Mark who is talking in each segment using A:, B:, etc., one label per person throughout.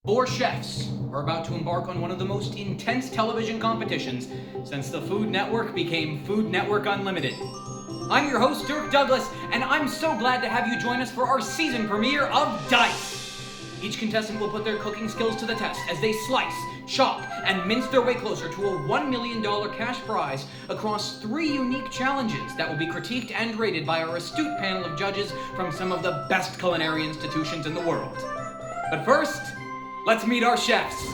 A: Four chefs are about to embark on one of the most intense television competitions since the Food Network became Food Network Unlimited. I'm your host, Dirk Douglas, and I'm so glad to have you join us for our season premiere of Dice. Each contestant will put their cooking skills to the test as they slice, chop, and mince their way closer to a $1 million cash prize across 3 unique challenges that will be critiqued and rated by our astute panel of judges from some of the best culinary institutions in the world. But first, let's meet our chefs.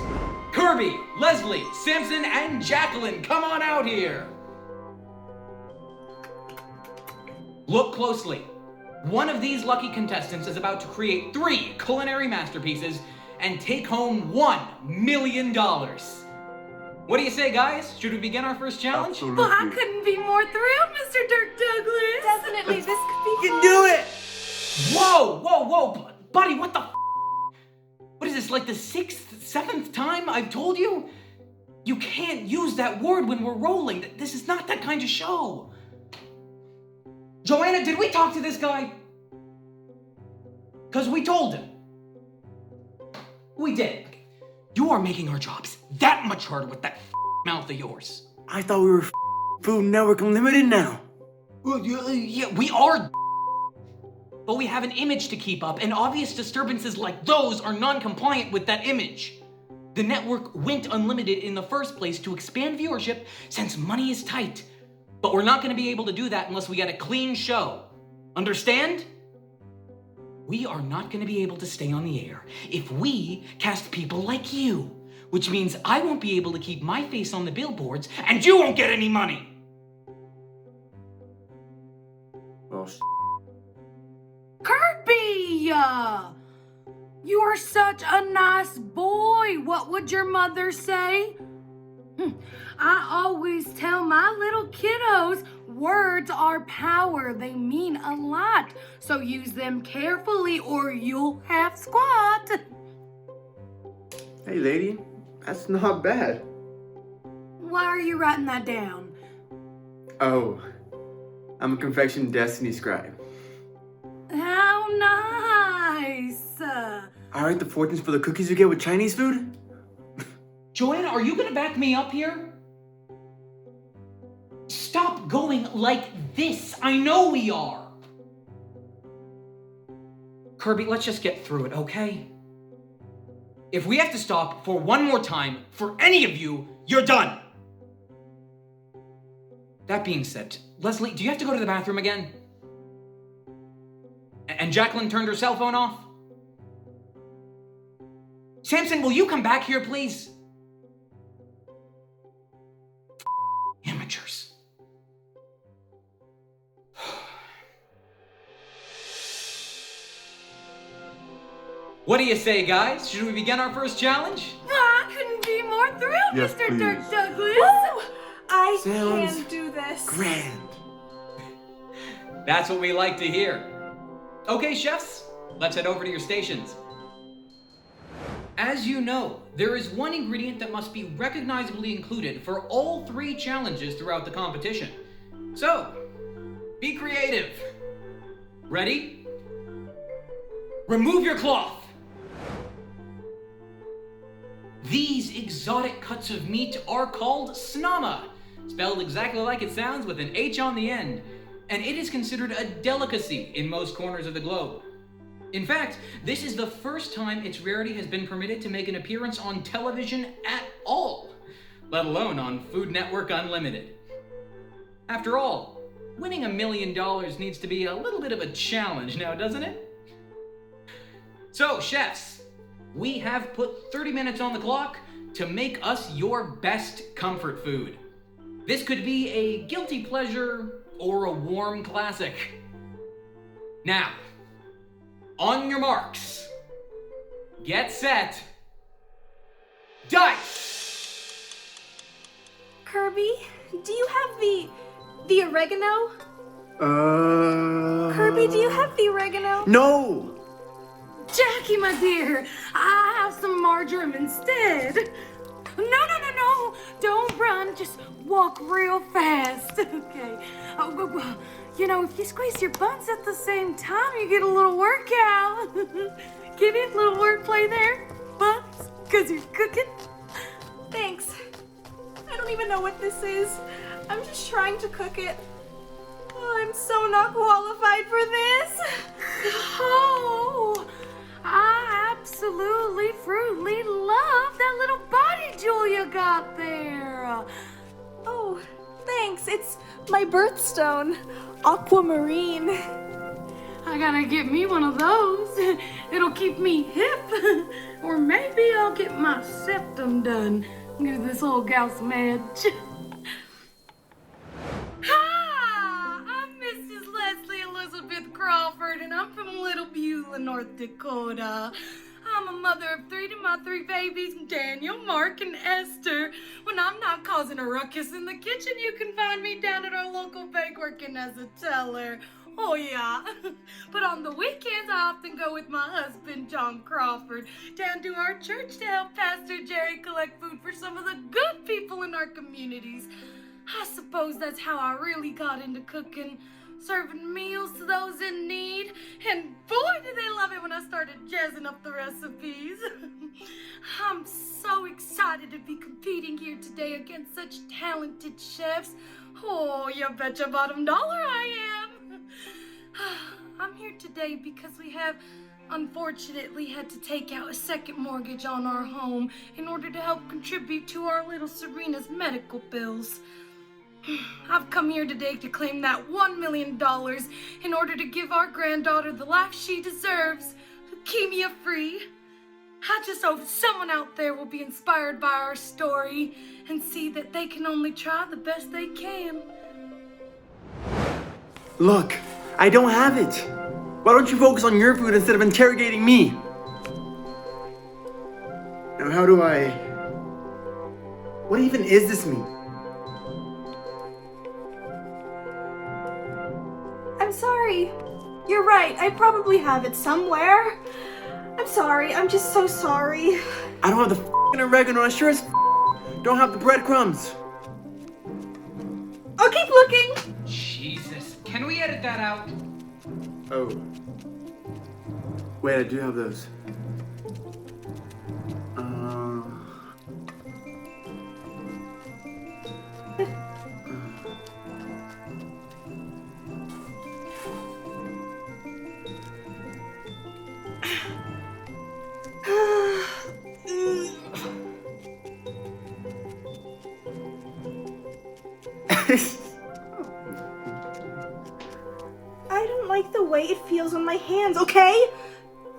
A: Kirby, Leslie, Samson, and Jacqueline, come on out here. Look closely. One of these lucky contestants is about to create 3 culinary masterpieces and take home $1 million. What do you say, guys? Should we begin our first challenge?
B: Absolutely.
C: Well, I couldn't be more thrilled, Mr. Dirk Douglas.
D: Definitely, this could be
B: You
D: fun.
B: can do it!
A: Whoa, buddy, what the What is this, like the 6th, 7th time I've told you? You can't use that word when we're rolling. This is not that kind of show. Joanna, did we talk to this guy? Because we told him. We did. You are making our jobs that much harder with that mouth of yours.
B: I thought we were Food Network Unlimited now.
A: Yeah, we are. But we have an image to keep up, and obvious disturbances like those are non-compliant with that image. The network went unlimited in the first place to expand viewership since money is tight. But we're not going to be able to do that unless we get a clean show. Understand? We are not going to be able to stay on the air if we cast people like you, which means I won't be able to keep my face on the billboards and you won't get any money.
B: Well,
C: Kirby! You are such a nice boy. What would your mother say? I always tell my little kiddos, words are power. They mean a lot. So use them carefully or you'll have squat.
B: hey lady, that's not bad.
C: Why are you writing that down?
B: Oh, I'm a confection destiny scribe.
C: How nice.
B: I write the fortunes for the cookies you get with Chinese food?
A: Joanna, are you gonna back me up here? Stop going like this. I know we are. Kirby, let's just get through it, okay? If we have to stop for one more time for any of you, you're done. That being said, Leslie, do you have to go to the bathroom again? And Jacqueline turned her cell phone off? Samson, will you come back here, please? Amateurs. What do you say, guys? Should we begin our first challenge?
C: I couldn't be more thrilled,
B: Yes,
C: Mr.
B: please.
C: Dirk Douglas.
D: Woo! I
B: Sounds
D: can do this.
B: Grand.
A: That's what we like to hear. Okay, chefs, let's head over to your stations. As you know, there is one ingredient that must be recognizably included for all 3 challenges throughout the competition. So, be creative. Ready? Remove your cloth. These exotic cuts of meat are called snama, spelled exactly like it sounds with an H on the end, and it is considered a delicacy in most corners of the globe. In fact, this is the first time its rarity has been permitted to make an appearance on television at all, let alone on Food Network Unlimited. After all, winning $1 million needs to be a little bit of a challenge now, doesn't it? So, chefs, we have put 30 minutes on the clock to make us your best comfort food. This could be a guilty pleasure or a warm classic. Now, on your marks, get set, dice!
D: Kirby, do you have the oregano? Kirby, do you have the oregano?
B: No!
C: Jackie, my dear, I have some marjoram instead. No. Don't run. Just walk real fast. Okay. Well, you know, if you squeeze your buns at the same time, you get a little workout. Get it? Little wordplay there. Buns. 'cause you're cooking.
D: Thanks. I don't even know what this is. I'm just trying to cook it. Oh, I'm so not qualified for this.
C: Oh, I absolutely fruitly love that little body jewel you got there.
D: Oh, thanks. It's my birthstone, aquamarine.
C: I gotta get me one of those. It'll keep me hip. Or maybe I'll get my septum done. Give this old gal some edge. Hi, I'm Mrs. Leslie Elizabeth Crawford, and I'm from Little Beulah, North Dakota. I'm a mother of three to my three babies, Daniel, Mark, and Esther. When I'm not causing a ruckus in the kitchen, you can find me down at our local bank working as a teller. Oh, yeah. But on the weekends, I often go with my husband, John Crawford, down to our church to help Pastor Jerry collect food for some of the good people in our communities. I suppose that's how I really got into cooking, serving meals to those in need. And boy, did they love it when I started jazzing up the recipes. I'm so excited to be competing here today against such talented chefs. Oh, you betcha bottom dollar I am. I'm here today because we have unfortunately had to take out a second mortgage on our home in order to help contribute to our little Serena's medical bills. I've come here today to claim that $1 million in order to give our granddaughter the life she deserves, leukemia free. I just hope someone out there will be inspired by our story and see that they can only try the best they can.
B: Look, I don't have it. Why don't you focus on your food instead of interrogating me? Now how do I... What even is this meat?
D: I'm sorry. You're right. I probably have it somewhere. I'm sorry. I'm just so sorry.
B: I don't have the f***ing oregano. I sure as don't have the breadcrumbs.
D: I'll keep looking.
A: Jesus, can we edit that out?
B: Oh. Wait, I do have those.
D: I don't like the way it feels on my hands, okay?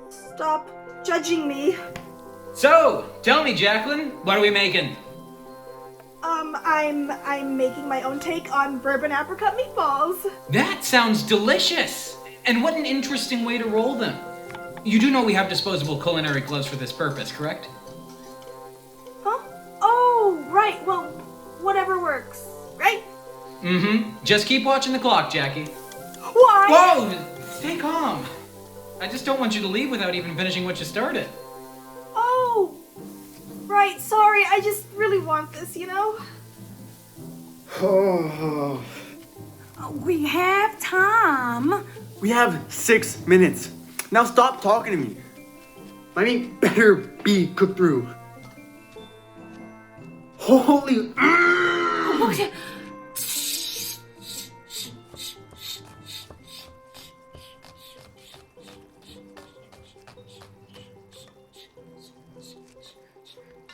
D: Stop judging me.
A: So, tell me, Jacqueline, what are we making?
D: I'm making my own take on bourbon apricot meatballs.
A: That sounds delicious! And what an interesting way to roll them. You do know we have disposable culinary gloves for this purpose, correct?
D: Huh? Oh, right. Well, whatever works, right?
A: Mm-hmm. Just keep watching the clock, Jackie.
D: Why?
A: Whoa! Stay calm. I just don't want you to leave without even finishing what you started.
D: Oh, right. Sorry. I just really want this, you know?
B: Oh.
C: We have time.
B: We have 6 minutes. Now stop talking to me. My meat better be cooked through. Holy...
C: Okay.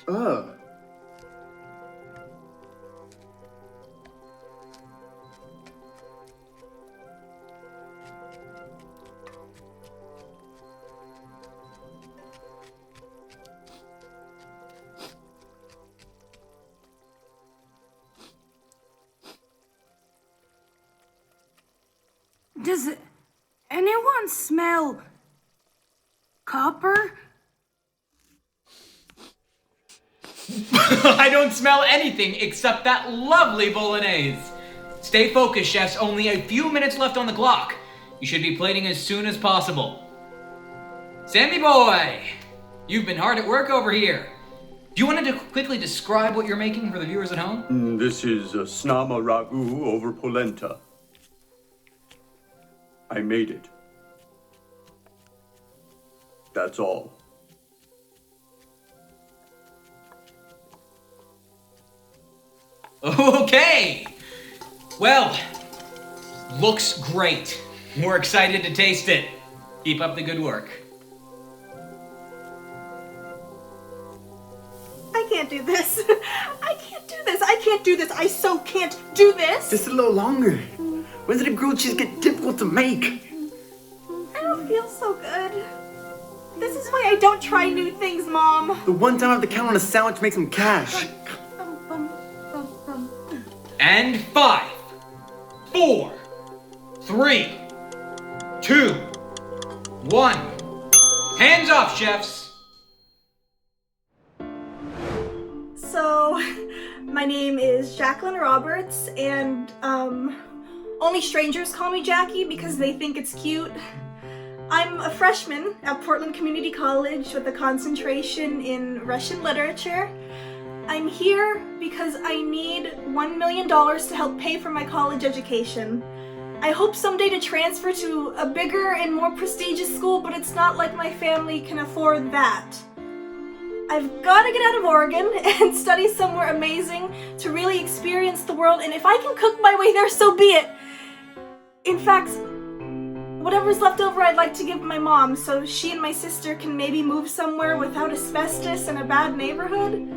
B: Ugh.
C: Does anyone smell copper?
A: I don't smell anything except that lovely bolognese. Stay focused, chefs. Only a few minutes left on the clock. You should be plating as soon as possible. Sammy boy, you've been hard at work over here. Do you want to quickly describe what you're making for the viewers at home?
E: This is a snama ragu over polenta. I made it. That's all.
A: Okay. Well, looks great. We're excited to taste it. Keep up the good work.
D: I can't do this. I can't do this. I can't do this. I so can't do this.
B: Just a little longer. When did a grilled cheese get difficult to make?
D: I don't feel so good. This is why I don't try new things, Mom.
B: The one time I have to count on a sandwich to make some cash.
A: And 5, 4, 3, 2, 1. Hands off, chefs.
D: So, my name is Jacqueline Roberts, and only strangers call me Jackie because they think it's cute. I'm a freshman at Portland Community College with a concentration in Russian literature. I'm here because I need $1 million to help pay for my college education. I hope someday to transfer to a bigger and more prestigious school, but it's not like my family can afford that. I've got to get out of Oregon and study somewhere amazing to really experience the world, and if I can cook my way there, so be it. In fact, whatever's left over I'd like to give my mom so she and my sister can maybe move somewhere without asbestos and a bad neighborhood.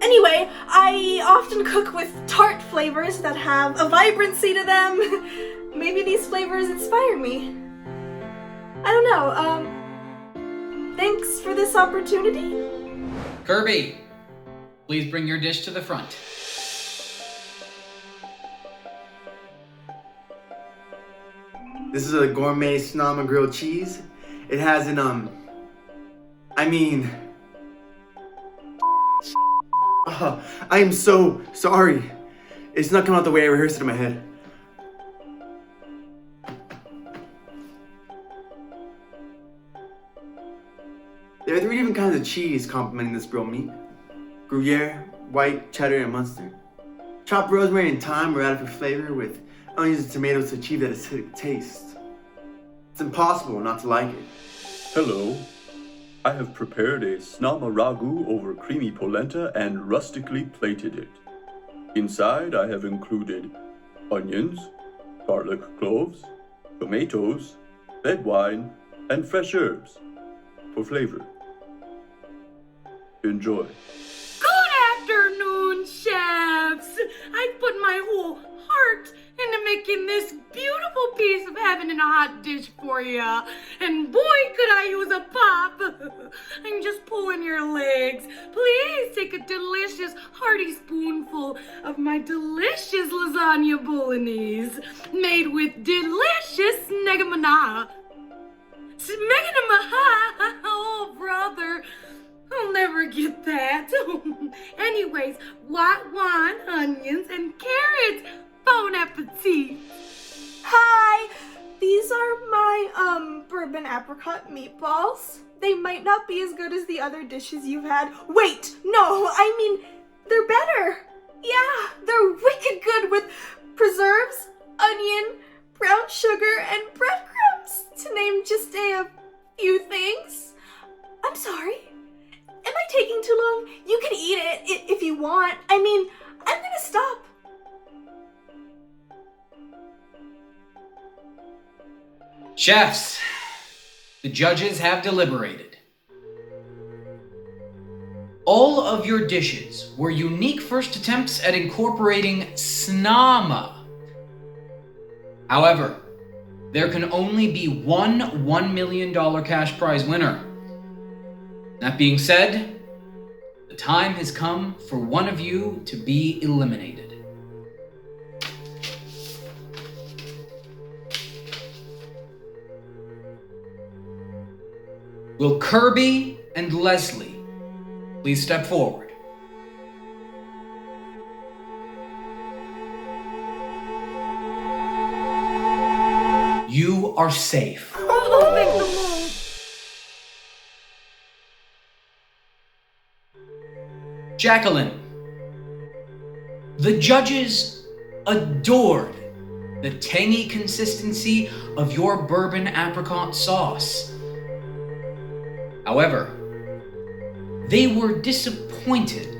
D: Anyway, I often cook with tart flavors that have a vibrancy to them. Maybe these flavors inspire me. I don't know, thanks for this opportunity.
A: Kirby, please bring your dish to the front.
B: This is a gourmet Sonoma grilled cheese. It has an, I am so sorry. It's not coming out the way I rehearsed it in my head. There are 3 different kinds of cheese complementing this grilled meat. Gruyere, white, cheddar, and mustard. Chopped rosemary and thyme are added for flavor with onions and tomatoes to achieve that acidic taste. It's impossible not to like it.
E: Hello. I have prepared a snama ragu over creamy polenta and rustically plated it. Inside I have included onions, garlic cloves, tomatoes, red wine, and fresh herbs for flavor. Enjoy.
C: Good afternoon, chefs. I put my whole heart into making this beautiful piece of heaven in a hot dish for ya. And boy, could I use a pop. I'm just pulling your legs. Please take a delicious, hearty spoonful of my delicious lasagna bolognese, made with delicious snegamana. Snegamana! Oh, brother. I'll never get that. Anyways, white wine, onions, and carrots. Bon appetit.
D: Hi! These are my, bourbon apricot meatballs. They might not be as good as the other dishes you've had. Wait! No, I mean, they're better. Yeah, they're wicked good with preserves, onion, brown sugar, and breadcrumbs, to name just a few things. I'm sorry. Am I taking too long? You can eat it if you want. I mean, I'm gonna stop.
A: Chefs, the judges have deliberated. All of your dishes were unique first attempts at incorporating snama. However, there can only be one $1 million cash prize winner. That being said, the time has come for one of you to be eliminated. Will Kirby and Leslie please step forward? You are safe.
C: Oh, thank the Lord.
A: Jacqueline, the judges adored the tangy consistency of your bourbon apricot sauce. However, they were disappointed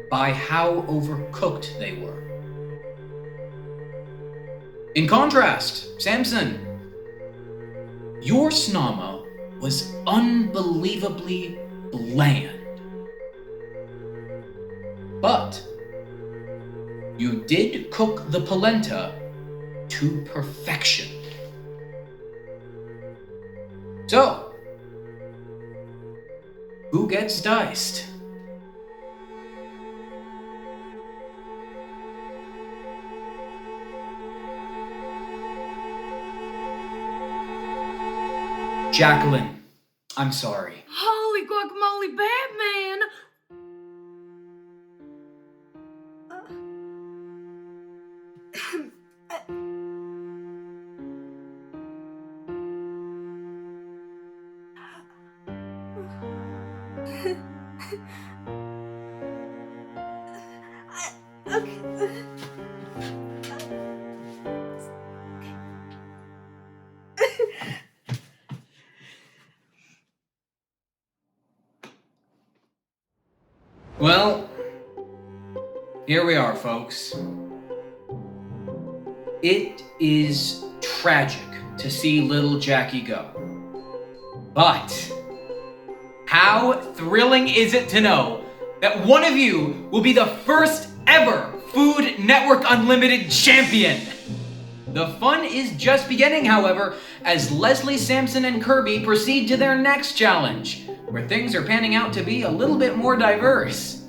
A: by how overcooked they were. In contrast, Samson, your snama was unbelievably bland. But you did cook the polenta to perfection. So, who gets diced? Jacqueline, I'm sorry.
C: Holy guacamole, Batman!
D: Okay.
A: Well, here we are, folks. It is tragic to see little Jackie go. But how thrilling is it to know that one of you will be the first ever Food Network Unlimited champion? The fun is just beginning, however, as Leslie, Sampson, and Kirby proceed to their next challenge, where things are panning out to be a little bit more diverse.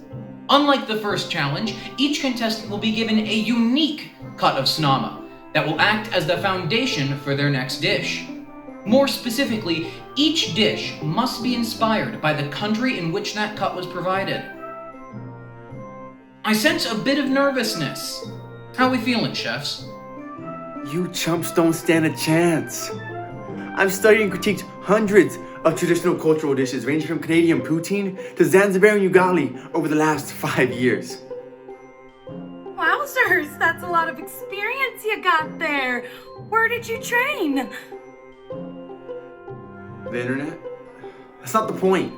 A: Unlike the first challenge, each contestant will be given a unique cut of snama that will act as the foundation for their next dish. More specifically, each dish must be inspired by the country in which that cut was provided. I sense a bit of nervousness. How we feeling, chefs?
B: You chumps don't stand a chance. I've studied and critiqued hundreds of traditional cultural dishes ranging from Canadian poutine to Zanzibarian ugali over the last 5 years.
C: Wowzers, that's a lot of experience you got there. Where did you train?
B: The internet? That's not the point.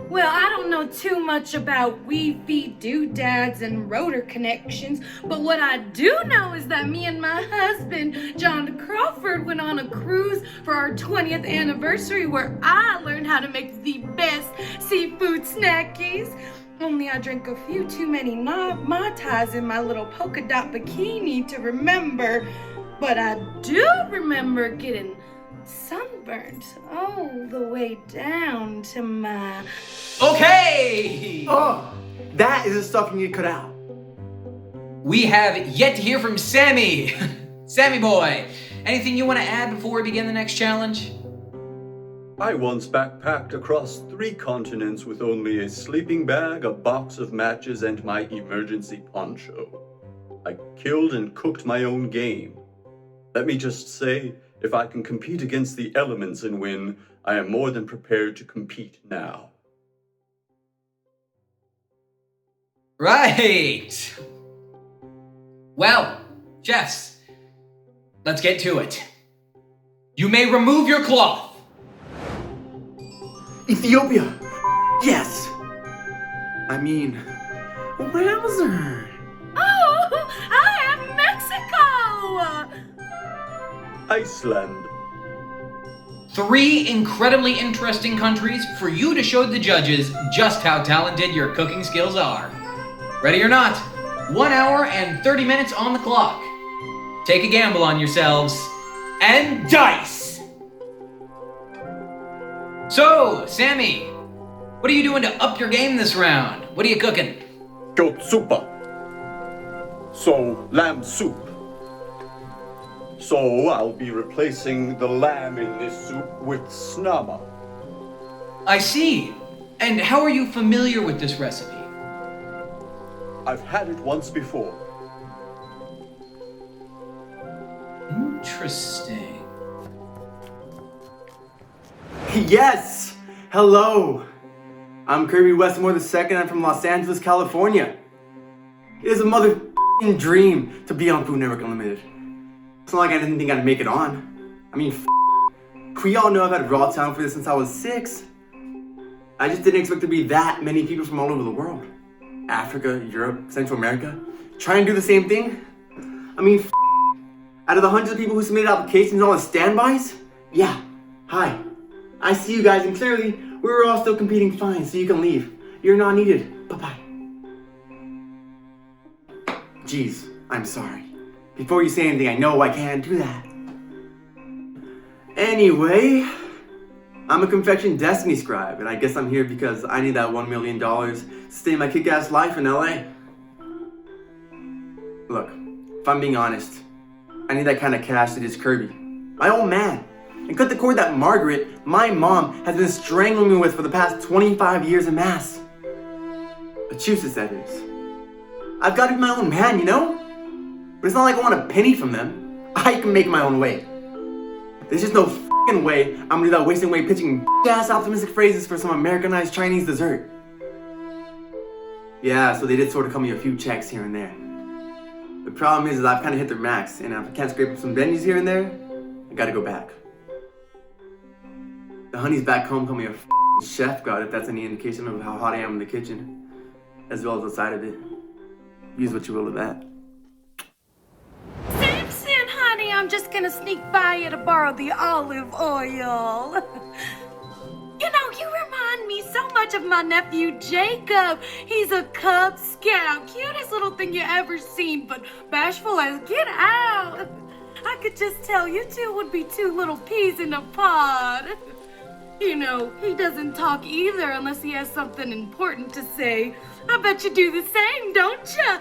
C: Well, I don't know too much about Wi-Fi doodads and rotor connections, but what I do know is that me and my husband, John Crawford, went on a cruise for our 20th anniversary where I learned how to make the best seafood snackies. Only I drank a few too many Mai Tais in my little polka dot bikini to remember, but I do remember getting sunburned all the way down to my...
A: Okay!
B: Oh, that is the stuff you need to cut out.
A: We have yet to hear from Sammy. Sammy boy, anything you want to add before we begin the next challenge?
E: I once backpacked across 3 continents with only a sleeping bag, a box of matches, and my emergency poncho. I killed and cooked my own game. Let me just say, if I can compete against the elements and win, I am more than prepared to compete now.
A: Right! Well, chefs, let's get to it. You may remove your cloth.
B: Ethiopia! Yes! I mean, wowzer!
C: Oh, I am Mexico!
E: Iceland.
A: 3 incredibly interesting countries for you to show the judges just how talented your cooking skills are. Ready or not, 1 hour and 30 minutes on the clock. Take a gamble on yourselves, and dice! So, Sammy, what are you doing to up your game this round? What are you cooking?
E: Kyotsupa. So, lamb soup. So, I'll be replacing the lamb in this soup with snama.
A: I see. And how are you familiar with this recipe?
E: I've had it once before.
A: Interesting.
B: Yes! Hello! I'm Kirby Westmore II. I'm from Los Angeles, California. It is a mother dream to be on Food Network Unlimited. It's not like I didn't think I'd make it on. I mean, we all know I've had raw talent for this since I was 6. I just didn't expect to be that many people from all over the world. Africa, Europe, Central America, trying to do the same thing. I mean, Out of the hundreds of people who submitted applications and all the standbys? Yeah. Hi. I see you guys, and clearly, we were all still competing fine, so you can leave. You're not needed. Bye-bye. Jeez, I'm sorry. Before you say anything, I know I can't do that. Anyway, I'm a confection destiny scribe, and I guess I'm here because I need that $1 million to stay my kick-ass life in LA. Look, if I'm being honest, I need that kind of cash to ditch Kirby, my old man, and cut the cord that Margaret, my mom, has been strangling me with for the past 25 years in Mass. Massachusetts, that is. I've got to be my own man, you know? But it's not like I want a penny from them. I can make my own way. There's just no f***ing way I'm gonna do that wasting away pitching ass optimistic phrases for some Americanized Chinese dessert. Yeah, so they did sort of cut me a few checks here and there. The problem is I've kind of hit their max, and if I can't scrape up some venues here and there, I gotta go back. The honeys back home call me a f***ing chef god, if that's any indication of how hot I am in the kitchen, as well as outside of it. Use what you will of that.
C: Samson, honey, I'm just gonna sneak by you to borrow the olive oil. You know, you remind me so much of my nephew Jacob. He's a Cub Scout, cutest little thing you ever seen, but bashful as get out. I could just tell you two would be two little peas in a pod. You know, he doesn't talk either unless he has something important to say. I bet you do the same, don't you?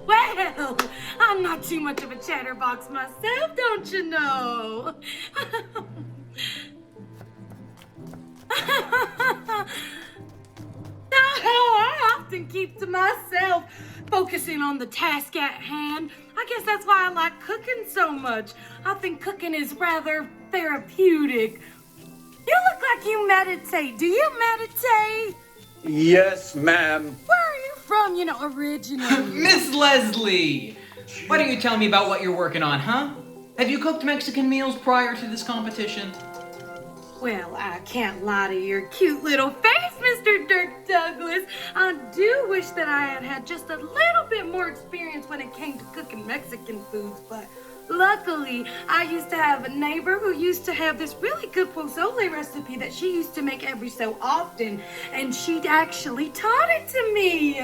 C: Well, I'm not too much of a chatterbox myself, don't you know? I often keep to myself, focusing on the task at hand. I guess that's why I like cooking so much. I think cooking is rather therapeutic. You look like you meditate. Do you meditate?
E: Yes, ma'am.
C: Where are you from, you know, originally?
A: Miss Leslie! Why don't you tell me about what you're working on, huh? Have you cooked Mexican meals prior to this competition?
C: Well, I can't lie to your cute little face, Mr. Dirk Douglas. I do wish that I had had just a little bit more experience when it came to cooking Mexican foods, but luckily, I used to have a neighbor who used to have this really good pozole recipe that she used to make every so often, and she'd actually taught it to me.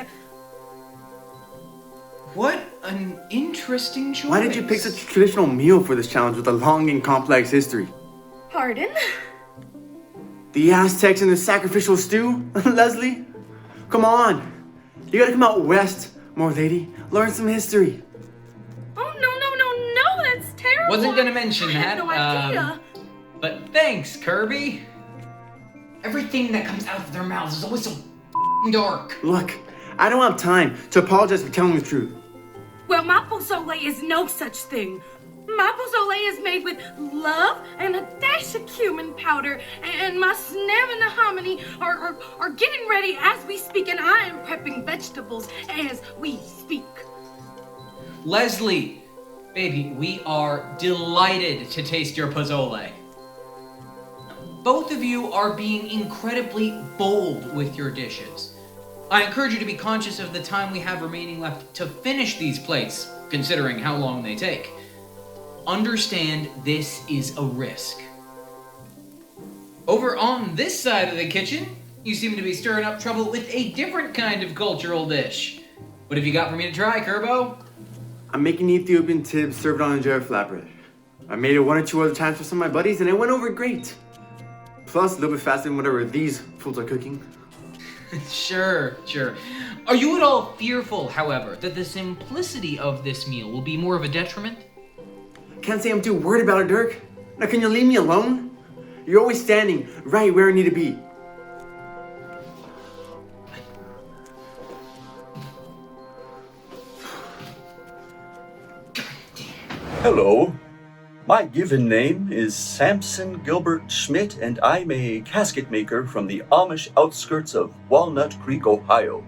A: What an interesting choice.
B: Why did you pick such a traditional meal for this challenge with a long and complex history?
C: Pardon?
B: The Aztecs and the sacrificial stew? Leslie? Come on. You gotta come out west, more lady. Learn some history.
C: Oh, no, that's terrible.
A: Wasn't gonna mention
C: I
A: that.
C: had no idea.
A: But thanks, Kirby. Everything that comes out of their mouths is always so dark.
B: Look, I don't have time to apologize for telling the truth.
C: Well, my pozole is no such thing. My pozole is made with love and a dash of cumin powder, and my Snam and the hominy are getting ready as we speak, and I am prepping vegetables as we speak.
A: Leslie, baby, we are delighted to taste your pozole. Both of you are being incredibly bold with your dishes. I encourage you to be conscious of the time we have remaining left to finish these plates, considering how long they take. Understand this is a risk. Over on this side of the kitchen, you seem to be stirring up trouble with a different kind of cultural dish. What have you got for me to try, Kerbo?
B: I'm making Ethiopian tibs served on a jar of flatbread. I made it one or two other times for some of my buddies, and it went over great. Plus, a little bit faster than whatever these fools are cooking.
A: Sure. Are you at all fearful, however, that the simplicity of this meal will be more of a detriment?
B: Can't say I'm too worried about it, Dirk. Now, can you leave me alone? You're always standing right where I need to be.
E: Hello. My given name is Samson Gilbert Schmidt, and I'm a casket maker from the Amish outskirts of Walnut Creek, Ohio.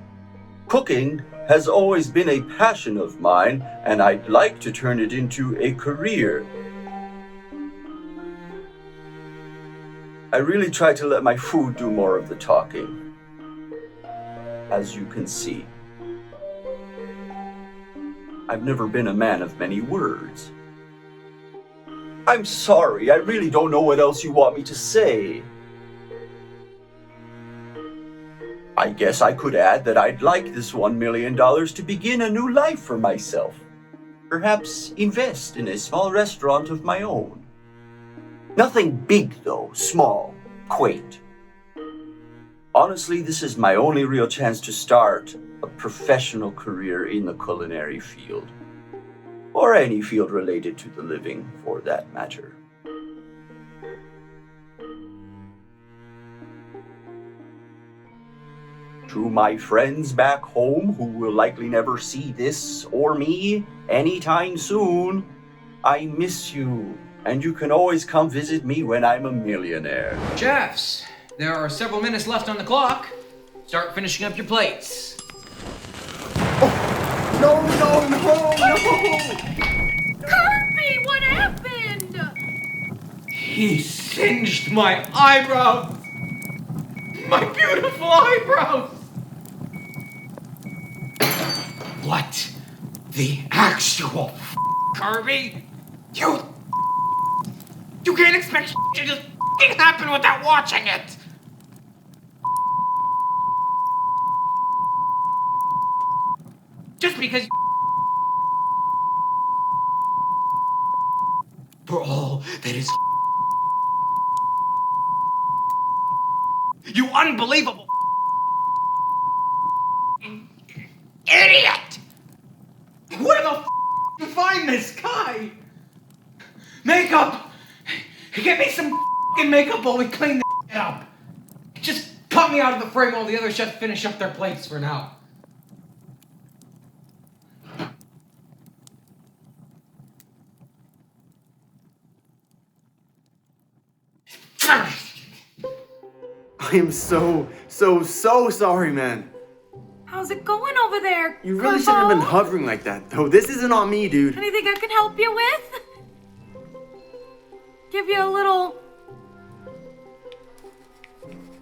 E: Cooking has always been a passion of mine, and I'd like to turn it into a career. I really try to let my food do more of the talking, as you can see. I've never been a man of many words. I'm sorry, I really don't know what else you want me to say. I guess I could add that I'd like this $1 million to begin a new life for myself. Perhaps invest in a small restaurant of my own. Nothing big though, small, quaint. Honestly, this is my only real chance to start a professional career in the culinary field. Or any field related to the living, for that matter. To my friends back home who will likely never see this or me anytime soon, I miss you, and you can always come visit me when I'm a millionaire.
A: Chefs, there are several minutes left on the clock. Start finishing up your plates.
B: No!
C: Kirby, what happened?
A: He singed my eyebrows! My beautiful eyebrows! What the actual Kirby? You can't expect to just happen without watching it! Just because for all that is you unbelievable idiot! Where the you find this guy? Makeup! Get me some makeup while we clean this up. Just cut me out of the frame while the other chefs finish up their plates for now.
B: I am so sorry, man.
C: How's it going over there?
B: You really shouldn't have been
C: Corbo?
B: hovering like that, though. This isn't on me, dude.
C: Anything I can help you with? Give you a little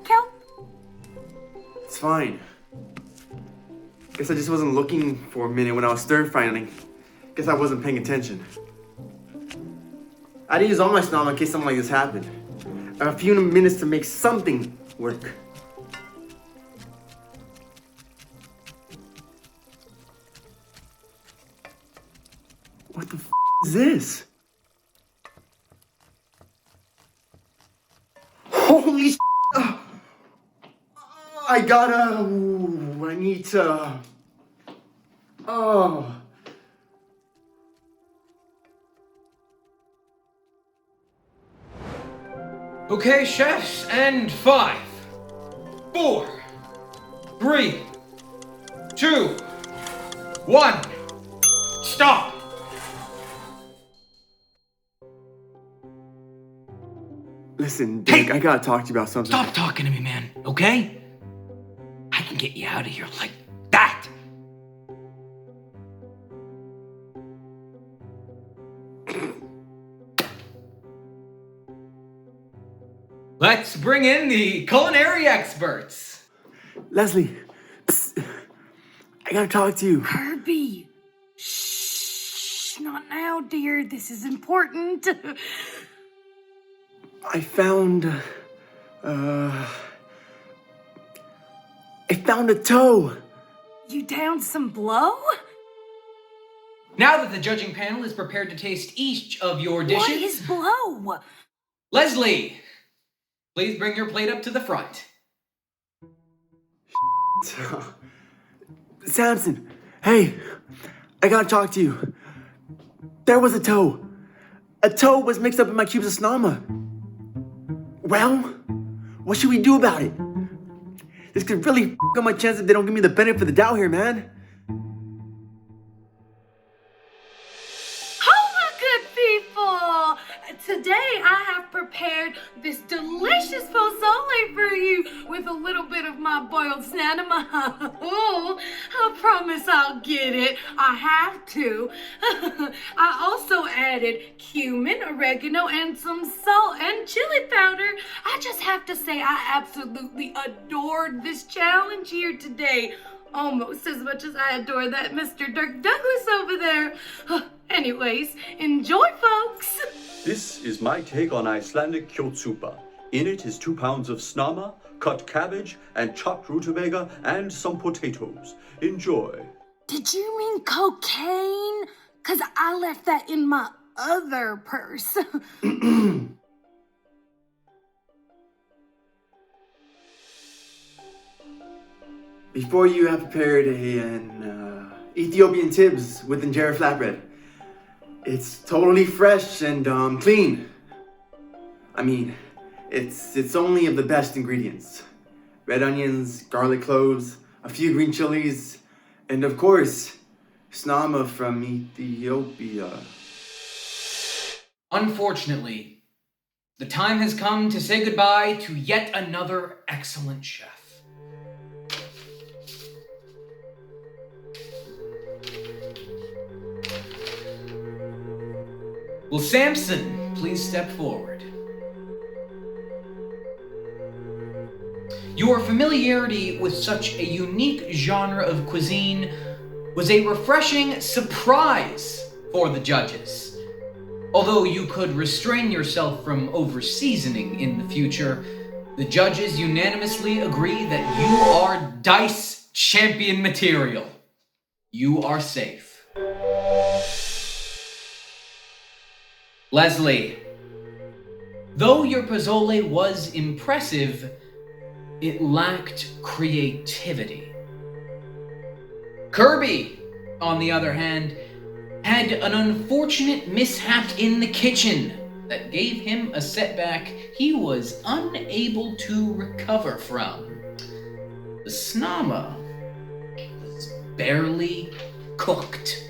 C: help?
B: It's fine. Guess I just wasn't looking for a minute when I was stir frying. Guess I wasn't paying attention. I'd use all my snom in case something like this happened. I have a few minutes to make something work. What the is this? Holy I need to... Oh.
A: Okay, chefs, and 5, 4, 3, 2, 1, stop!
B: Listen, Dick, I gotta talk to you about something.
A: Stop talking to me, man, okay? I can get you out of here like that! Let's bring in the culinary experts.
B: Leslie, psst, I gotta talk to you.
C: Kirby. Shh, not now, dear. This is important.
B: I found a toe.
C: You down some blow?
A: Now that the judging panel is prepared to taste each of your dishes,
C: What is blow?
A: Leslie, please bring your plate up to the front.
B: Samson, hey, I gotta talk to you. There was a toe. A toe was mixed up in my cubes of snama. Well, what should we do about it? This could really f up my chance if they don't give me the benefit of the doubt here, man.
C: Hola, good people! Today I have prepared this delicious pozole for you with a little bit of my boiled snanama. Oh, I promise I'll get it. I have to. I also added cumin, oregano, and some salt and chili chowder. I just have to say I absolutely adored this challenge here today. Almost as much as I adore that Mr. Dirk Douglas over there. Anyways, enjoy, folks.
E: This is my take on Icelandic kjötsupa. In it is 2 pounds of snama, cut cabbage, and chopped rutabaga, and some potatoes. Enjoy.
C: Did you mean cocaine? 'Cause I left that in my other purse.
B: Before you have prepared an Ethiopian Tibbs with injera flatbread. It's totally fresh and clean. I mean, it's only of the best ingredients. Red onions, garlic cloves, a few green chilies, and of course, snama from Ethiopia.
A: Unfortunately, the time has come to say goodbye to yet another excellent chef. Will Samson please step forward? Your familiarity with such a unique genre of cuisine was a refreshing surprise for the judges. Although you could restrain yourself from over-seasoning in the future, the judges unanimously agree that you are Dice champion material. You are safe. Leslie, though your pozole was impressive, it lacked creativity. Kirby, on the other hand, had an unfortunate mishap in the kitchen that gave him a setback he was unable to recover from. The snama was barely cooked.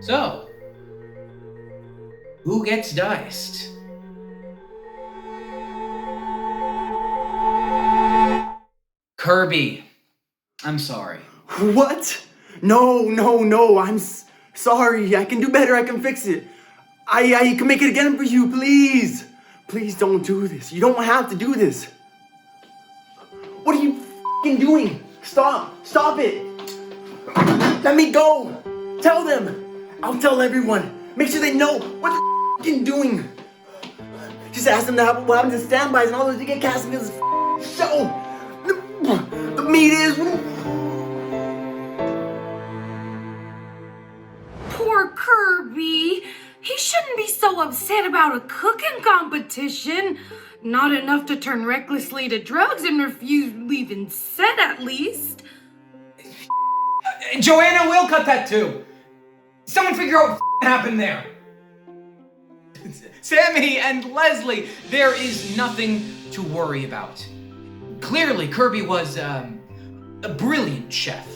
A: So, who gets diced? Kirby, I'm sorry.
B: What? No, I'm sorry. I can do better, I can fix it. I can make it again for you, please. Please don't do this. You don't have to do this. What are you f***ing doing? Stop it. Let me go. Tell them. I'll tell everyone. Make sure they know what the f***ing doing. Just ask them to have what happens to standbys and all those to get cast in this show. The meat is...
C: Poor Kirby. He shouldn't be so upset about a cooking competition. Not enough to turn recklessly to drugs and refuse leaving set, at least.
A: Joanna will cut that too. Someone figure out what happened there. Sammy and Leslie, there is nothing to worry about. Clearly, Kirby was a brilliant chef,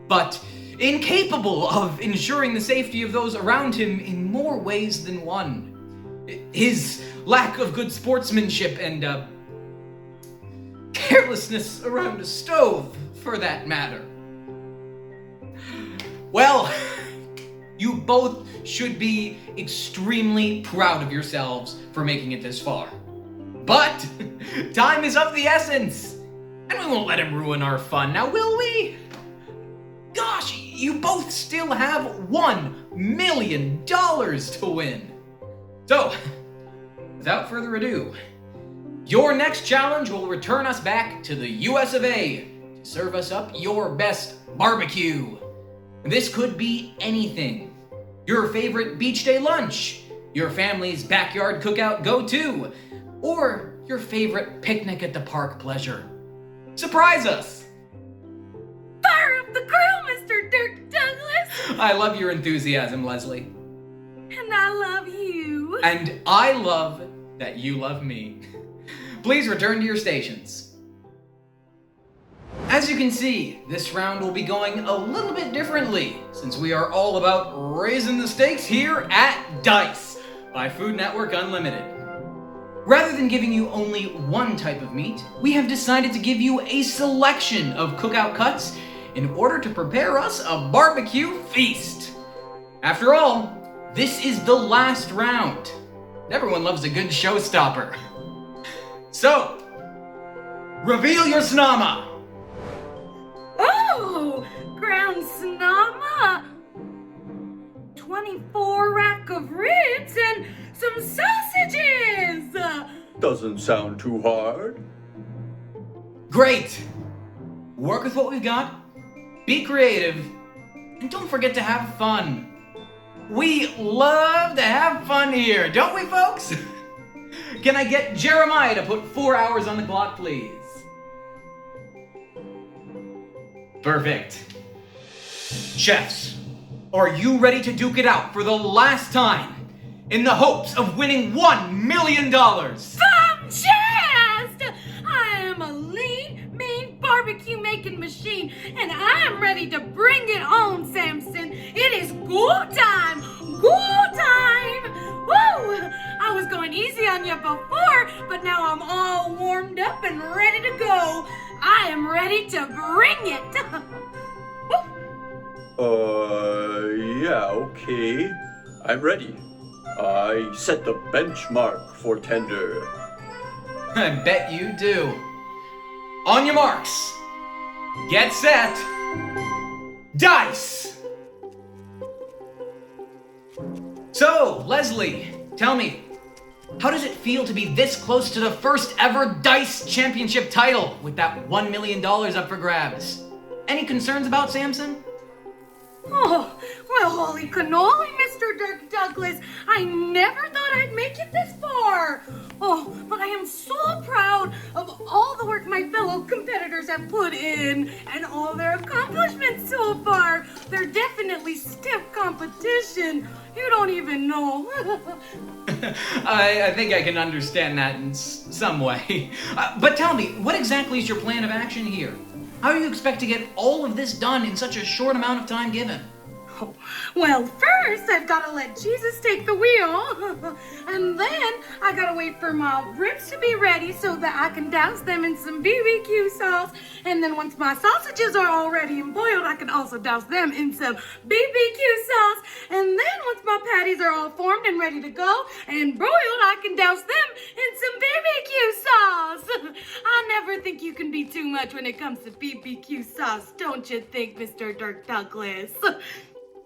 A: but incapable of ensuring the safety of those around him in more ways than one. His lack of good sportsmanship and carelessness around a stove, for that matter. Well, you both should be extremely proud of yourselves for making it this far. But time is of the essence, and we won't let him ruin our fun, now will we? Gosh, you both still have $1 million to win. So, without further ado, your next challenge will return us back to the US of A to serve us up your best barbecue. This could be anything. Your favorite beach day lunch, your family's backyard cookout go-to, or your favorite picnic at the park pleasure. Surprise us!
C: Fire up the grill, Mr. Dirk Douglas!
A: I love your enthusiasm, Leslie.
C: And I love you.
A: And I love that you love me. Please return to your stations. As you can see, this round will be going a little bit differently, since we are all about raising the stakes here at Dice by Food Network Unlimited. Rather than giving you only one type of meat, we have decided to give you a selection of cookout cuts in order to prepare us a barbecue feast. After all, this is the last round. Everyone loves a good showstopper. So, reveal your Snama!
C: Oh, ground snama. 24 rack of ribs and some sausages.
E: Doesn't sound too hard.
A: Great! Work with what we've got, be creative, and don't forget to have fun. We love to have fun here, don't we, folks? Can I get Jeremiah to put 4 hours on the clock, please? Perfect. Chefs, are you ready to duke it out for the last time in the hopes of winning $1 million?
C: Some chest! I am a lean, mean barbecue making machine, and I am ready to bring it on, Samson. It is go time! Go time! Woo! I was going easy on you before, but now I'm all warmed up and ready to go. I am ready to bring it.
E: Yeah, okay. I'm ready. I set the benchmark for tender.
A: I bet you do. On your marks. Get set. Dice! So, Leslie, tell me, how does it feel to be this close to the first ever Dice Championship title with that $1 million up for grabs? Any concerns about Samson?
C: Oh, well, holy cannoli, Mr. Dirk Douglas. I never thought I'd make it this far. Oh, but I am so proud of all the work my fellow competitors have put in and all their accomplishments so far. They're definitely stiff competition. You don't even know.
A: I think I can understand that in some way. But tell me, what exactly is your plan of action here? How do you expect to get all of this done in such a short amount of time given?
C: Oh, well, first I've got to let Jesus take the wheel. And then I got to wait for my ribs to be ready so that I can douse them in some BBQ sauce. And then once my sausages are all ready and boiled, I can also douse them in some BBQ sauce. And then once my patties are all formed and ready to go and broiled, I can douse them in some BBQ sauce. I never think you can be too much when it comes to BBQ sauce, don't you think, Mr. Dirk Douglas?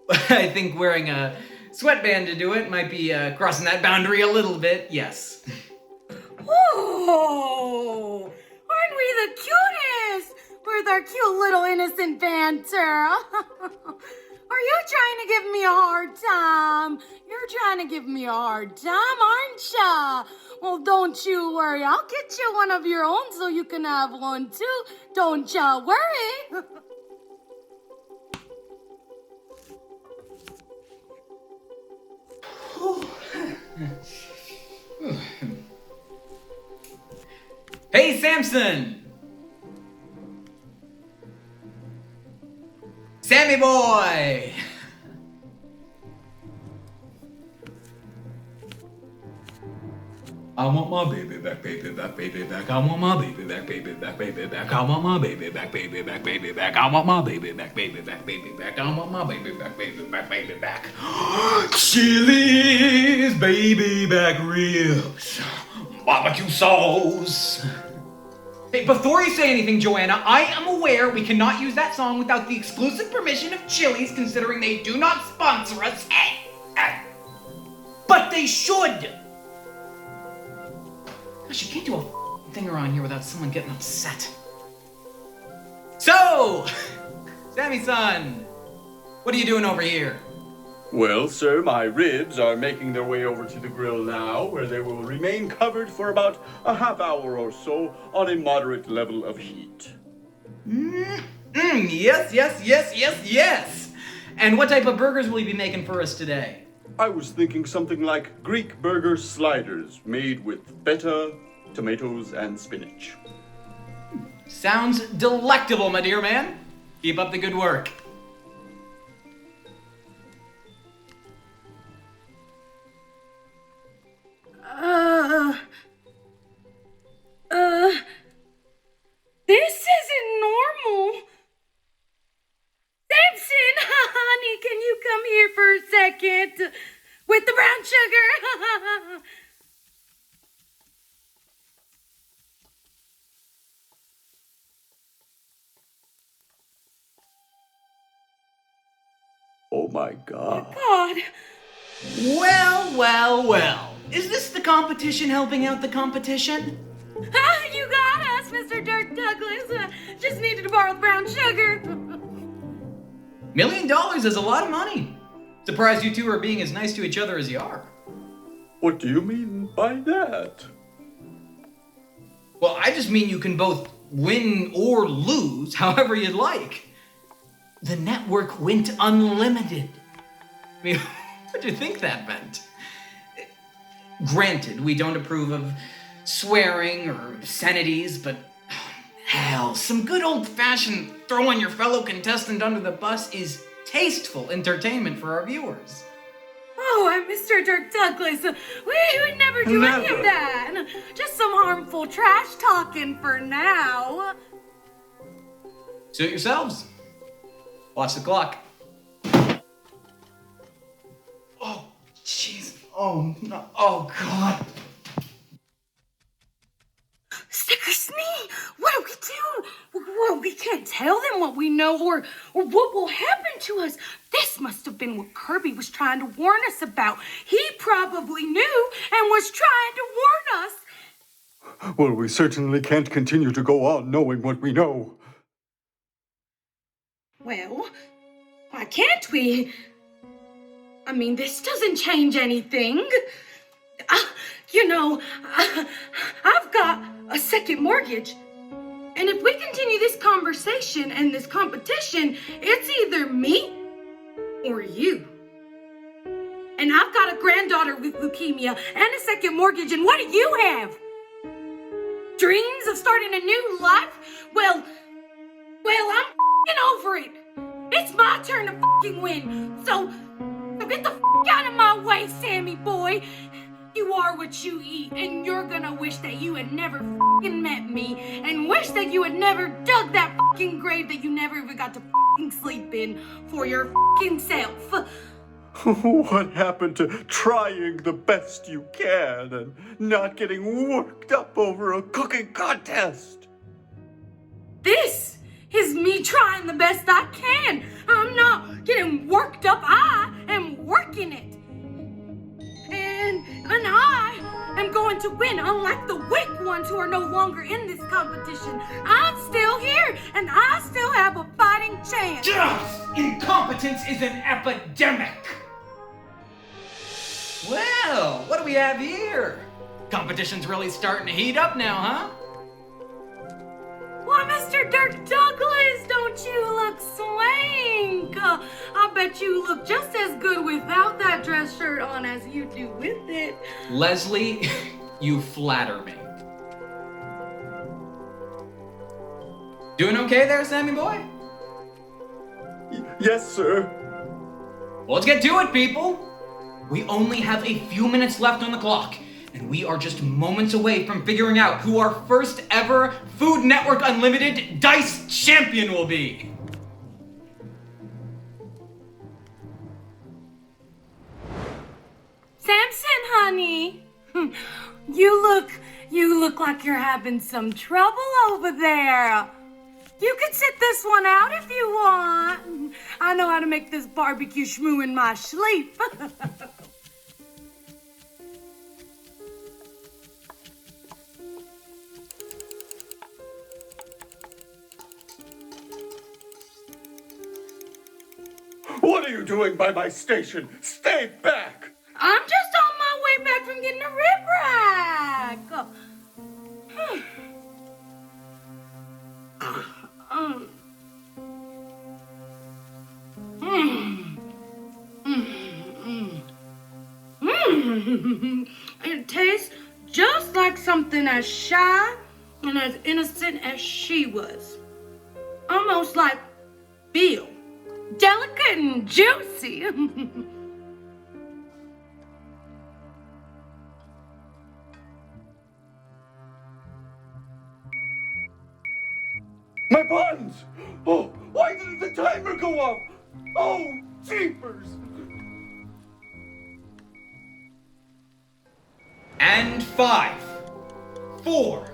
A: I think wearing a sweatband to do it might be crossing that boundary a little bit, yes.
C: Oh, aren't we the cutest? With our cute little innocent banter. Are you trying to give me a hard time? You're trying to give me a hard time, aren't ya? Well, don't you worry. I'll get you one of your own so you can have one too. Don't ya worry.
A: Hey, Samson! Sammy boy! I want my baby back, baby back, baby back. I want my baby back, baby back, baby back. I want my baby back, baby back, baby back. I want my baby back, baby back, baby back. I want my baby back, baby back, baby back. Chili's baby back ribs. Barbecue sauce. Hey, before you say anything, Joanna, I am aware we cannot use that song without the exclusive permission of Chili's, considering they do not sponsor us. But they should! Gosh, you can't do a thing around here without someone getting upset. So, Sammy-san, what are you doing over here?
E: Well, sir, my ribs are making their way over to the grill now, where they will remain covered for about a half hour or so on a moderate level of heat. Yes.
A: And what type of burgers will you be making for us today?
E: I was thinking something like Greek burger sliders made with feta, tomatoes, and spinach.
A: Sounds delectable, my dear man. Keep up the good work.
C: This isn't normal. Samson, honey, can you come here for a second? With the brown sugar.
E: Oh my God.
C: God.
A: Well. Is this the competition helping out the competition?
C: Ah, you got us, Mr. Dirk Douglas. Just needed to borrow the brown sugar.
A: $1 million is a lot of money. Surprised you two are being as nice to each other as you are.
E: What do you mean by that?
A: Well, I just mean you can both win or lose however you'd like. The network went unlimited. I mean, what do you think that meant? Granted, we don't approve of swearing or obscenities, but hell, some good old-fashioned throwing your fellow contestant under the bus is tasteful entertainment for our viewers.
C: Oh, I'm Mr. Dirk Douglas. We would never do any of that. Just some harmful trash talking for now.
A: Suit yourselves. Watch the clock. Oh, jeez. Oh, no. Oh, God.
C: Sticker Snee, what do we do? Well, we can't tell them what we know or what will happen to us. This must have been what Kirby was trying to warn us about. He probably knew and was trying to warn us.
E: Well, we certainly can't continue to go on knowing what we know.
C: Well, why can't we? I mean, this doesn't change anything. I've got a second mortgage. And if we continue this conversation and this competition, it's either me or you. And I've got a granddaughter with leukemia and a second mortgage, and what do you have? Dreams of starting a new life? Well, I'm f***ing over it. It's my turn to f***ing win. So get the f*** out of my way, Sammy boy. You are what you eat, and you're gonna wish that you had never f***ing met me, and wish that you had never dug that f***ing grave that you never even got to f***ing sleep in for your f***ing self.
E: What happened to trying the best you can and not getting worked up over a cooking contest?
C: This is me trying the best I can. I'm not getting worked up. I am working it. And I am going to win, unlike the weak ones who are no longer in this competition. I'm still here, and I still have a fighting chance.
A: Incompetence is an epidemic. Well, what do we have here? Competition's really starting to heat up now, huh?
C: Why, Mr. Dirk Douglas, don't you look swank? I bet you look just as good without that dress shirt on as you do with it.
A: Leslie, you flatter me. Doing okay there, Sammy boy?
E: Yes, sir.
A: Well, let's get to it, people. We only have a few minutes left on the clock, and we are just moments away from figuring out who our first ever Food Network Unlimited Dice Champion will be.
C: Samson, honey, you look like you're having some trouble over there. You can sit this one out if you want. I know how to make this barbecue shmoo in my sleep.
E: What are you doing by my station? Stay back!
C: I'm just on my way back from getting a rib rack. It tastes just like something as shy and as innocent as she was. Almost like veal. Delicate and juicy.
E: My buns! Oh, why didn't the timer go off? Oh, jeepers!
A: And 5, 4,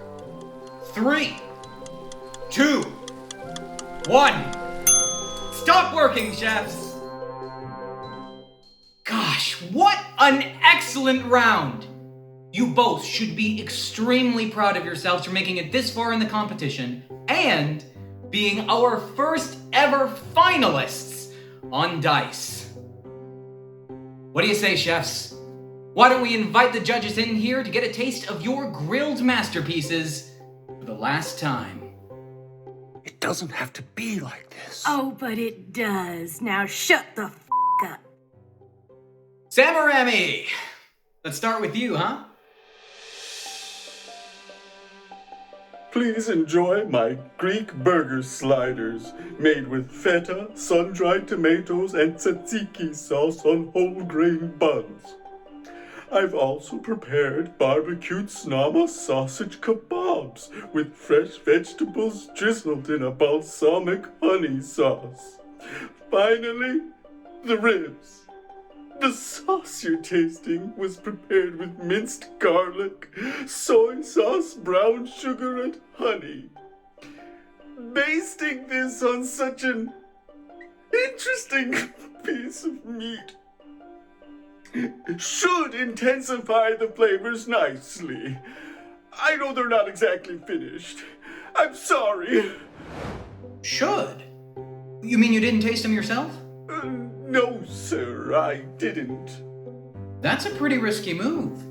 A: 3, 2, 1. Stop working, chefs! what an excellent round! You both should be extremely proud of yourselves for making it this far in the competition and being our first ever finalists on Dice. What do you say, chefs? Why don't we invite the judges in here to get a taste of your grilled masterpieces for the last time?
E: It doesn't have to be like this.
C: Oh, but it does. Now shut the f*** up.
A: Samarami! Let's start with you, huh?
E: Please enjoy my Greek burger sliders made with feta, sun-dried tomatoes, and tzatziki sauce on whole grain buns. I've also prepared barbecued snama sausage kebabs with fresh vegetables drizzled in a balsamic honey sauce. Finally, the ribs. The sauce you're tasting was prepared with minced garlic, soy sauce, brown sugar, and honey. Basting this on such an interesting piece of meat should intensify the flavors nicely. I know they're not exactly finished. I'm sorry.
A: Should? You mean you didn't taste them yourself?
E: No, sir, I didn't.
A: That's a pretty risky move.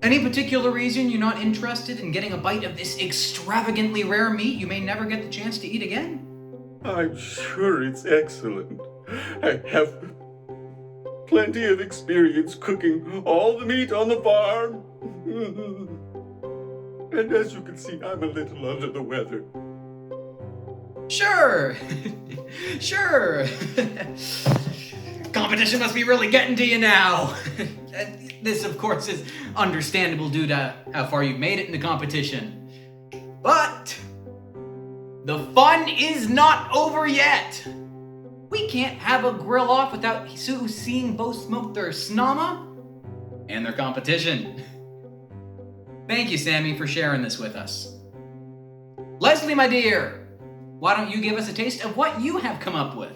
A: Any particular reason you're not interested in getting a bite of this extravagantly rare meat you may never get the chance to eat again?
E: I'm sure it's excellent. I have plenty of experience cooking all the meat on the farm. And as you can see, I'm a little under the weather.
A: Sure. Sure. Competition must be really getting to you now. This, of course, is understandable due to how far you've made it in the competition. But the fun is not over yet. We can't have a grill off without seeing both smoke their snama and their competition. Thank you, Sammy, for sharing this with us. Leslie, my dear, why don't you give us a taste of what you have come up with?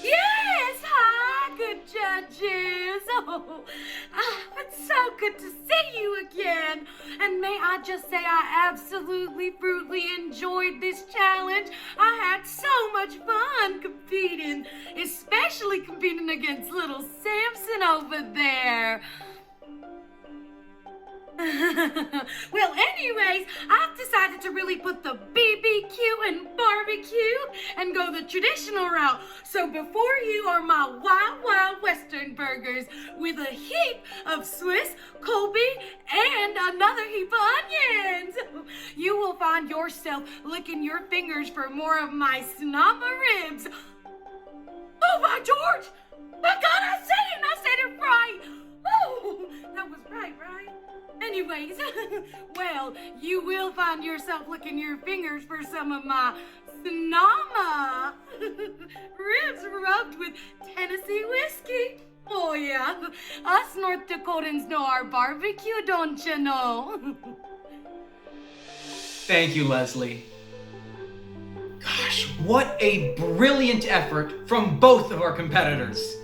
C: Yes, hi, good judges. Oh, it's so good to see you again. And may I just say I absolutely, brutally enjoyed this challenge. I had so much fun competing, especially competing against little Samson over there. Well, anyways, I've decided to really put the BBQ and barbecue and go the traditional route. So before you are my wild, wild Western burgers with a heap of Swiss, Colby, and another heap of onions. You will find yourself licking your fingers for more of my snapper ribs. Oh, my George! My God, I said it right! Oh, that was right? Anyways, well, you will find yourself licking your fingers for some of my snama ribs rubbed with Tennessee whiskey. Oh yeah, us North Dakotans know our barbecue, don't you know?
A: Thank you, Leslie. Gosh, what a brilliant effort from both of our competitors.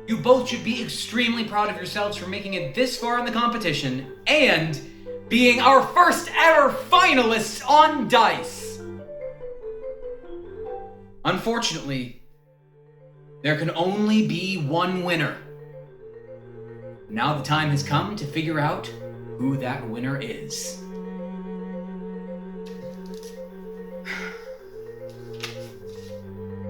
A: You both should be extremely proud of yourselves for making it this far in the competition and being our first ever finalists on Dice. Unfortunately, there can only be one winner. Now the time has come to figure out who that winner is.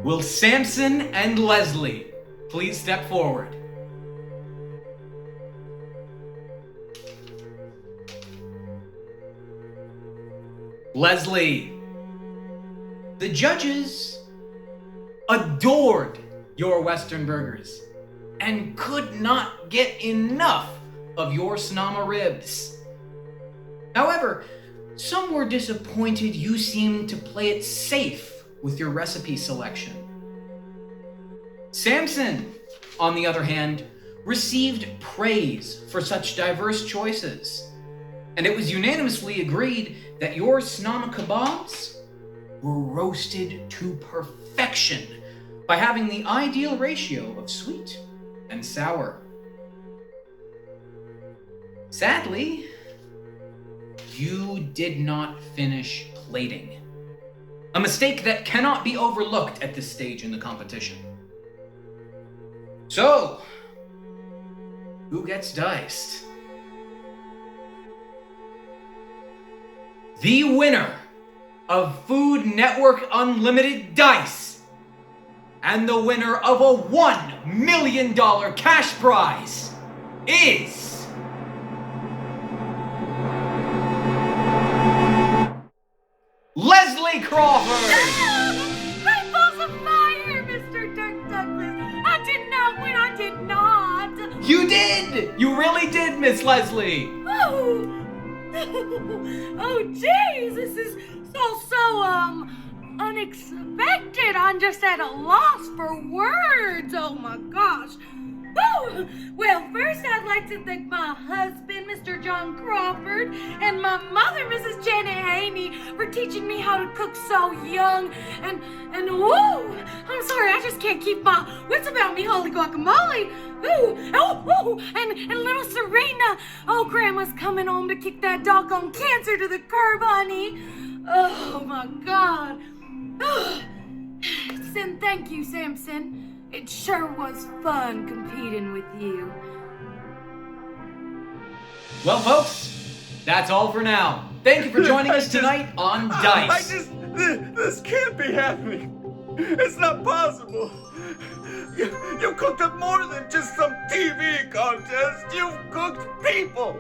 A: Will Samson and Leslie please step forward? Leslie, the judges adored your Western burgers and could not get enough of your snama ribs. However, some were disappointed you seemed to play it safe with your recipe selection. Samson, on the other hand, received praise for such diverse choices, and it was unanimously agreed that your snama kebabs were roasted to perfection by having the ideal ratio of sweet and sour. Sadly, you did not finish plating. A mistake that cannot be overlooked at this stage in the competition. So, who gets diced? The winner of Food Network Unlimited Dice and the winner of a $1 million cash prize is... Leslie Crawford!
C: My balls of fire, Mr. Dirk Douglas! I did not win, I did not!
A: You did! You really did, Miss Leslie!
C: Oh! Oh, jeez, this is so, unexpected. I'm just at a loss for words. Oh my gosh. Oh, well, first I'd like to thank my husband, Mr. John Crawford, and my mother, Mrs. Janet Haney, for teaching me how to cook so young. And whoa, I'm sorry, I just can't keep my wits about me. Holy guacamole. And little Serena. Oh, Grandma's coming home to kick that doggone cancer to the curb, honey. Oh my God. And thank you, Samson. It sure was fun competing with you.
A: Well, folks, that's all for now. Thank you for joining us tonight on Dice.
E: This can't be happening. It's not possible. You cooked up more than just some TV contest. You've cooked people.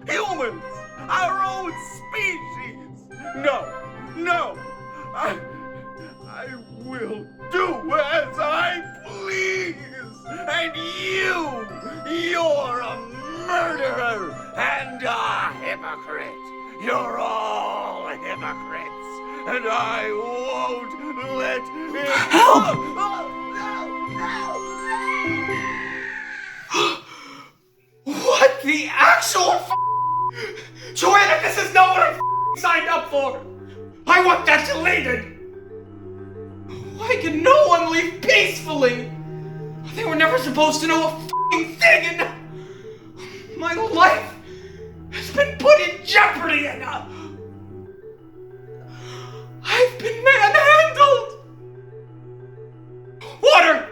E: Humans. Our own species. No. I will do as I please. And you're a murderer and a hypocrite. You're all hypocrites. And I won't let it
A: Help!
E: No.
A: What the actual Joanna, this is not what I signed up for! I want that deleted! Why can no one leave peacefully? They were never supposed to know a thing, and my life has been put in jeopardy, and I've been manhandled! Water!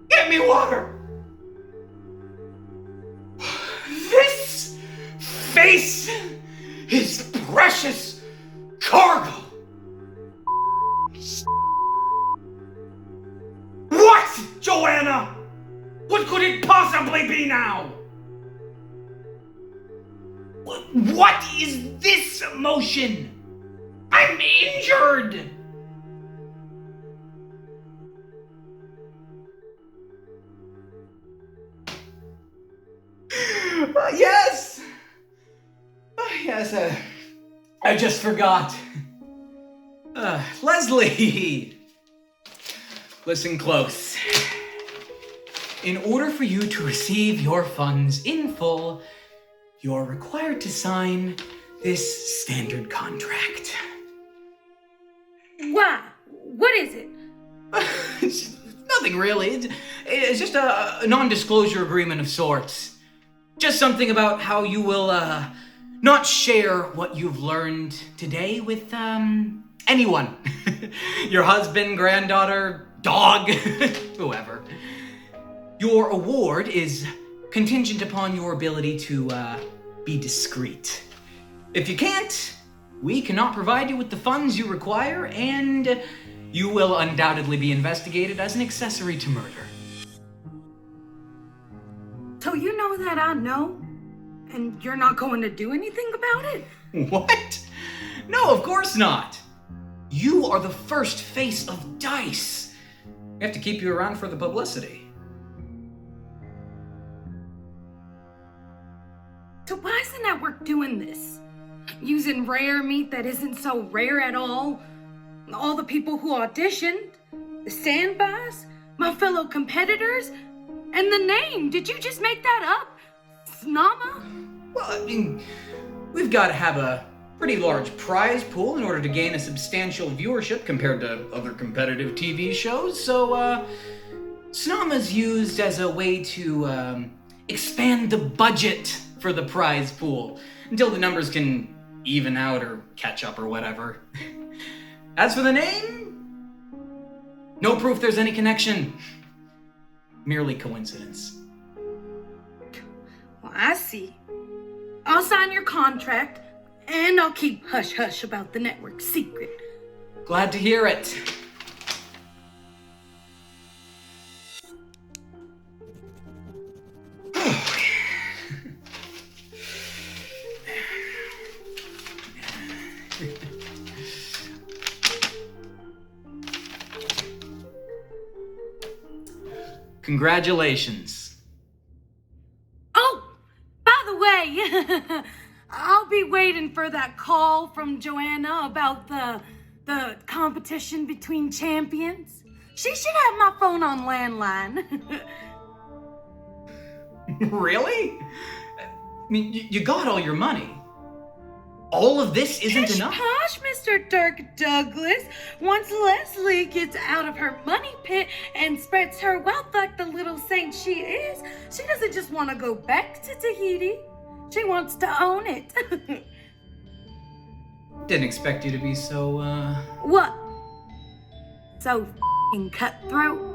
A: Get me water! This face is precious cargo! What, Joanna? What could it possibly be now? What is this emotion? I'm injured! Yes! Yes, I just forgot. Leslie! Listen close. In order for you to receive your funds in full, you're required to sign this standard contract.
C: Why? What is it?
A: It's nothing really. It's just a non-disclosure agreement of sorts. Just something about how you will, not share what you've learned today with, anyone. Your husband, granddaughter, dog, whoever. Your award is contingent upon your ability to, be discreet. If you can't, we cannot provide you with the funds you require, and you will undoubtedly be investigated as an accessory to murder.
C: So you know that I know, and you're not going to do anything about it?
A: What? No, of course not. You are the first face of Dice. We have to keep you around for the publicity.
C: So why is the network doing this? Using rare meat that isn't so rare at all? All the people who auditioned? The standbys? My fellow competitors? And the name, did you just make that up? Snama?
A: Well, I mean, we've got to have a pretty large prize pool in order to gain a substantial viewership compared to other competitive TV shows, so Snama's used as a way to expand the budget for the prize pool until the numbers can even out or catch up or whatever. As for the name, no proof there's any connection. Merely coincidence.
C: Well, I see. I'll sign your contract, and I'll keep hush-hush about the network secret.
A: Glad to hear it. Congratulations.
C: Oh, by the way, I'll be waiting for that call from Joanna about the competition between champions. She should have my phone on landline.
A: Really? I mean, you got all your money. All of this isn't
C: Pish
A: enough?
C: posh, Mr. Dirk Douglas. Once Leslie gets out of her money pit and spreads her wealth like the little saint she is, she doesn't just want to go back to Tahiti. She wants to own it.
A: Didn't expect you to be so,
C: What? So f***ing cutthroat?